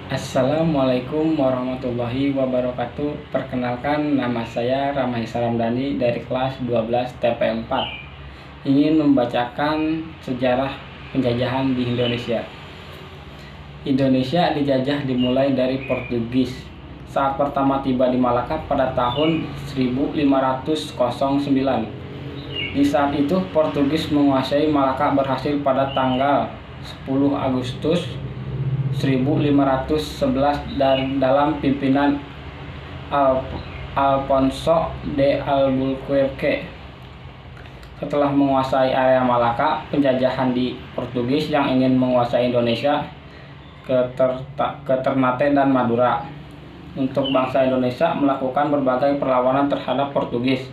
Assalamualaikum warahmatullahi wabarakatuh. Perkenalkan, nama saya Ramaisa Ramdhani dari kelas 12 TP4. Ingin membacakan sejarah penjajahan di Indonesia. Indonesia dijajah dimulai dari Portugis saat pertama tiba di Malaka pada tahun 1509. Di saat itu Portugis menguasai Malaka berhasil pada tanggal 10 Agustus 1511 dan dalam pimpinan Alfonso de Albuquerque. Setelah menguasai area Malaka, penjajahan di Portugis yang ingin menguasai Indonesia ke Ternate dan Madura. Untuk bangsa Indonesia melakukan berbagai perlawanan terhadap Portugis.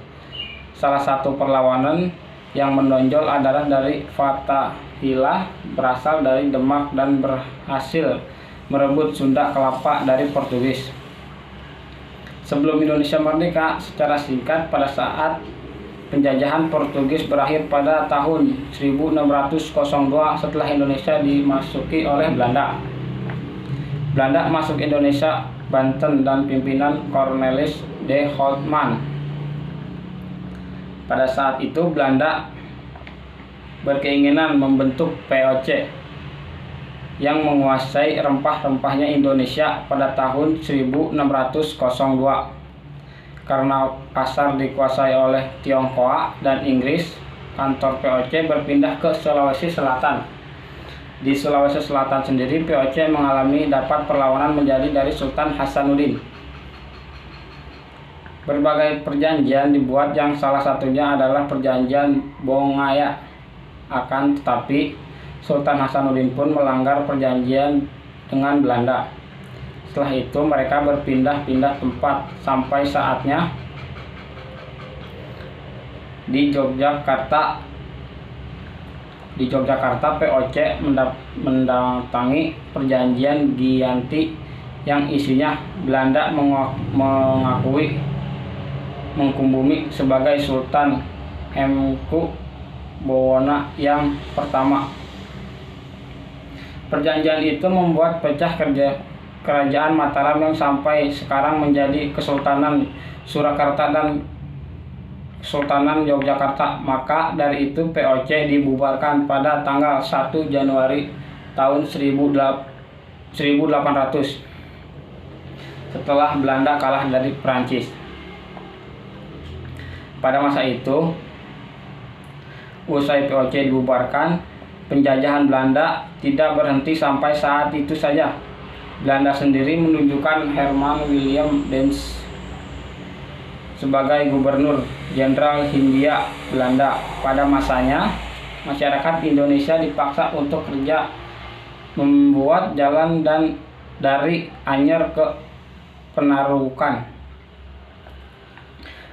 Salah satu perlawanan yang menonjol adalah dari Fatahillah, berasal dari Demak dan berhasil merebut Sunda Kelapa dari Portugis. Sebelum Indonesia merdeka, secara singkat, pada saat penjajahan Portugis berakhir pada tahun 1602 setelah Indonesia dimasuki oleh Belanda. Belanda masuk Indonesia, Banten dan pimpinan Cornelis de Houtman. Pada saat itu Belanda berkeinginan membentuk VOC yang menguasai rempah-rempahnya Indonesia pada tahun 1602. Karena pasar dikuasai oleh Tionghoa dan Inggris, kantor VOC berpindah ke Sulawesi Selatan. Di Sulawesi Selatan sendiri, VOC mengalami dapat perlawanan menjadi dari Sultan Hasanuddin. Berbagai perjanjian dibuat yang salah satunya adalah perjanjian Bongaya. Akan tetapi Sultan Hasanuddin pun melanggar perjanjian dengan Belanda. Setelah itu mereka berpindah-pindah tempat sampai saatnya di Yogyakarta VOC mendatangi perjanjian Giyanti yang isinya Belanda mengakui Mangkubumi sebagai Sultan Hamengku Buwono yang pertama. Perjanjian itu membuat pecah kerajaan Mataram yang sampai sekarang menjadi Kesultanan Surakarta dan Kesultanan Yogyakarta. Maka dari itu VOC dibubarkan pada tanggal 1 Januari tahun 1800 setelah Belanda kalah dari Prancis. Pada masa itu, usai VOC dibubarkan, penjajahan Belanda tidak berhenti sampai saat itu saja. Belanda sendiri menunjukkan Herman William Dens sebagai Gubernur Jenderal Hindia Belanda. Pada masanya, masyarakat Indonesia dipaksa untuk kerja membuat jalan dan dari Anyer ke Penarukan.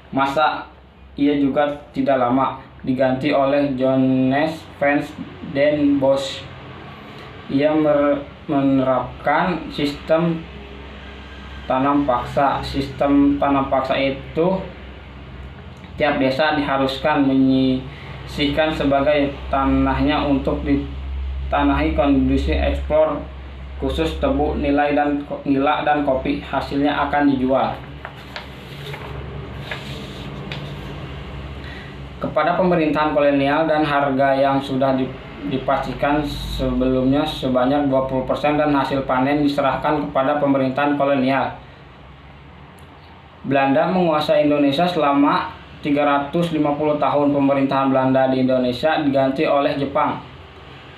Masa ia juga tidak lama diganti oleh Johannes van den Bosch. Ia menerapkan sistem tanam paksa. Sistem tanam paksa itu tiap desa diharuskan menyisihkan sebagai tanahnya untuk ditanahi kondisi ekspor khusus tebu, nila dan kopi. Hasilnya akan dijual kepada pemerintahan kolonial, dan harga yang sudah dipastikan sebelumnya sebanyak 20% dan hasil panen diserahkan kepada pemerintahan kolonial. Belanda menguasai Indonesia selama 350 tahun. Pemerintahan Belanda di Indonesia diganti oleh Jepang.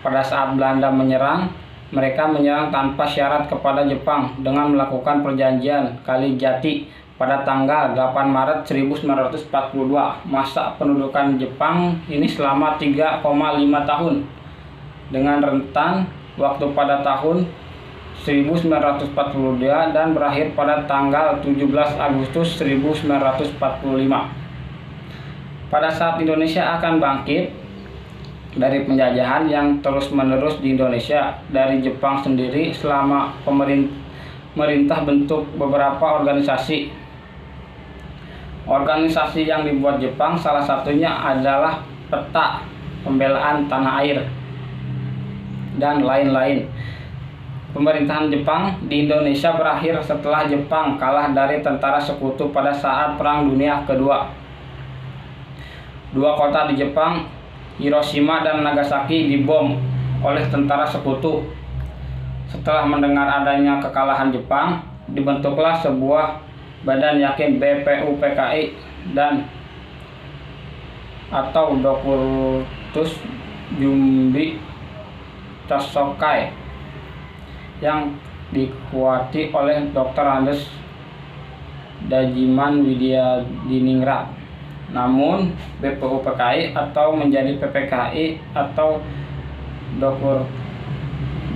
Pada saat Belanda menyerang, mereka menyerang tanpa syarat kepada Jepang dengan melakukan perjanjian Kalijati pada tanggal 8 Maret 1942. Masa pendudukan Jepang ini selama 3,5 tahun dengan rentan waktu pada tahun 1942 dan berakhir pada tanggal 17 Agustus 1945. Pada saat Indonesia akan bangkit dari penjajahan yang terus-menerus di Indonesia dari Jepang sendiri, selama pemerintah bentuk beberapa organisasi. Organisasi yang dibuat Jepang salah satunya adalah Peta Pembelaan Tanah Air dan lain-lain. Pemerintahan Jepang di Indonesia berakhir setelah Jepang kalah dari tentara sekutu pada saat Perang Dunia Kedua. Dua kota di Jepang, Hiroshima dan Nagasaki, dibom oleh tentara sekutu. Setelah mendengar adanya kekalahan Jepang, dibentuklah sebuah badan yakin BPUPKI dan atau Dokurutus Jumbi Chosokai yang dikuati oleh Dr. Andes Dajiman Widyadiningrat. Namun BPUPKI atau menjadi PPKI atau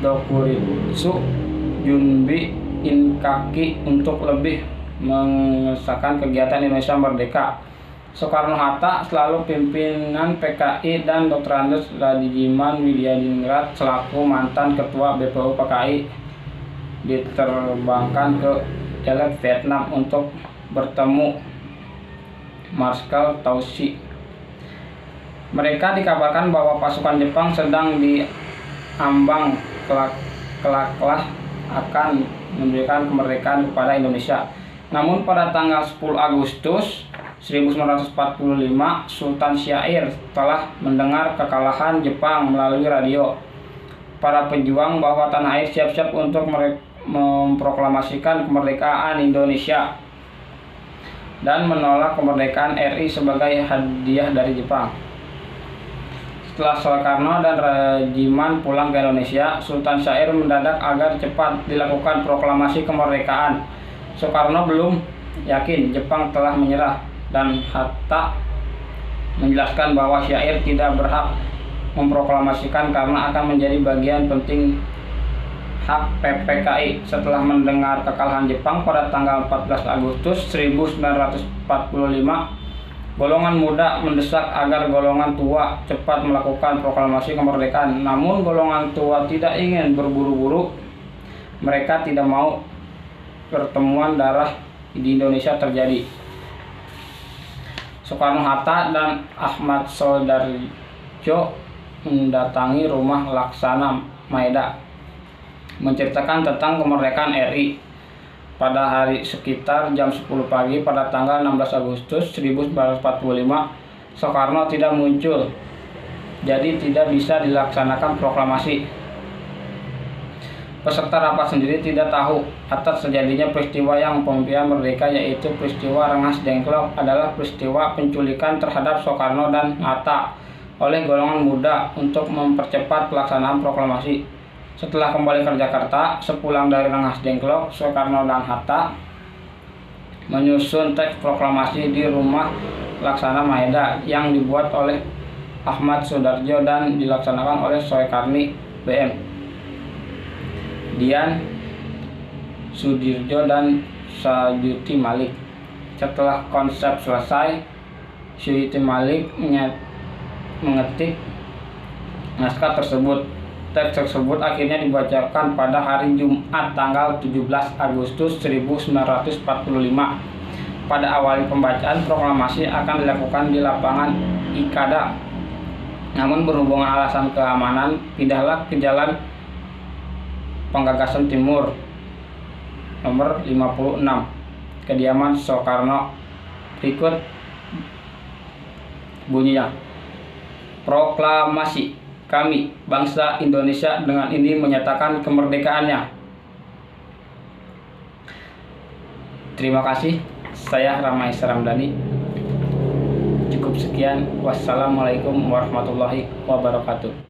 Dokuritsu Junbi Inkaki untuk lebih mengesahkan kegiatan Indonesia Merdeka. Soekarno-Hatta selalu pimpinan PKI dan Dr. Andes Dajiman Widyadiningrat selaku mantan ketua BPUPKI diterbangkan ke Dalat Vietnam untuk bertemu Marskal Tausi. Mereka dikabarkan bahwa pasukan Jepang sedang diambang kelak akan memberikan kemerdekaan kepada Indonesia. Namun pada tanggal 10 Agustus 1945, Sultan Syair telah mendengar kekalahan Jepang melalui radio. Para pejuang bahwa tanah air siap-siap untuk memproklamasikan kemerdekaan Indonesia dan menolak kemerdekaan RI sebagai hadiah dari Jepang. Setelah Soekarno dan Rajiman pulang ke Indonesia, Sultan Syair mendadak agar cepat dilakukan proklamasi kemerdekaan. Soekarno belum yakin Jepang telah menyerah, dan Hatta menjelaskan bahwa Syair tidak berhak memproklamasikan karena akan menjadi bagian penting hak PPKI. Setelah mendengar kekalahan Jepang pada tanggal 14 Agustus 1945, golongan muda mendesak agar golongan tua cepat melakukan proklamasi kemerdekaan. Namun golongan tua tidak ingin berburu-buru. Mereka tidak mau pertemuan darah di Indonesia terjadi. Soekarno-Hatta dan Ahmad Soedarjo mendatangi rumah Laksana Maeda menceritakan tentang kemerdekaan RI. Pada hari sekitar jam 10 pagi pada tanggal 16 Agustus 1945, Soekarno tidak muncul, jadi tidak bisa dilaksanakan proklamasi. Peserta rapat sendiri tidak tahu atas terjadinya peristiwa yang pemimpinan merdeka, yaitu peristiwa Rengas Dengklok adalah peristiwa penculikan terhadap Soekarno dan Hatta oleh golongan muda untuk mempercepat pelaksanaan proklamasi. Setelah kembali ke Jakarta, sepulang dari Rengas Dengklok, Soekarno dan Hatta menyusun teks proklamasi di rumah Laksana Maeda yang dibuat oleh Ahmad Soedarjo dan dilaksanakan oleh Soekarni BM, Dian Sudirjo dan Sayuti Malik. Setelah konsep selesai, Sayuti Malik mengetik naskah tersebut. Teks tersebut akhirnya dibacakan pada hari Jumat tanggal 17 Agustus 1945. Pada awal pembacaan proklamasi akan dilakukan di lapangan Ikada. Namun berhubung alasan keamanan, pindahlah ke Jalan Penggagasan Timur nomor 56, kediaman Soekarno. Berikut bunyinya. Proklamasi. Kami, bangsa Indonesia, dengan ini menyatakan kemerdekaannya. Terima kasih. Saya Ramai Saramdhani. Cukup sekian. Wassalamualaikum warahmatullahi wabarakatuh.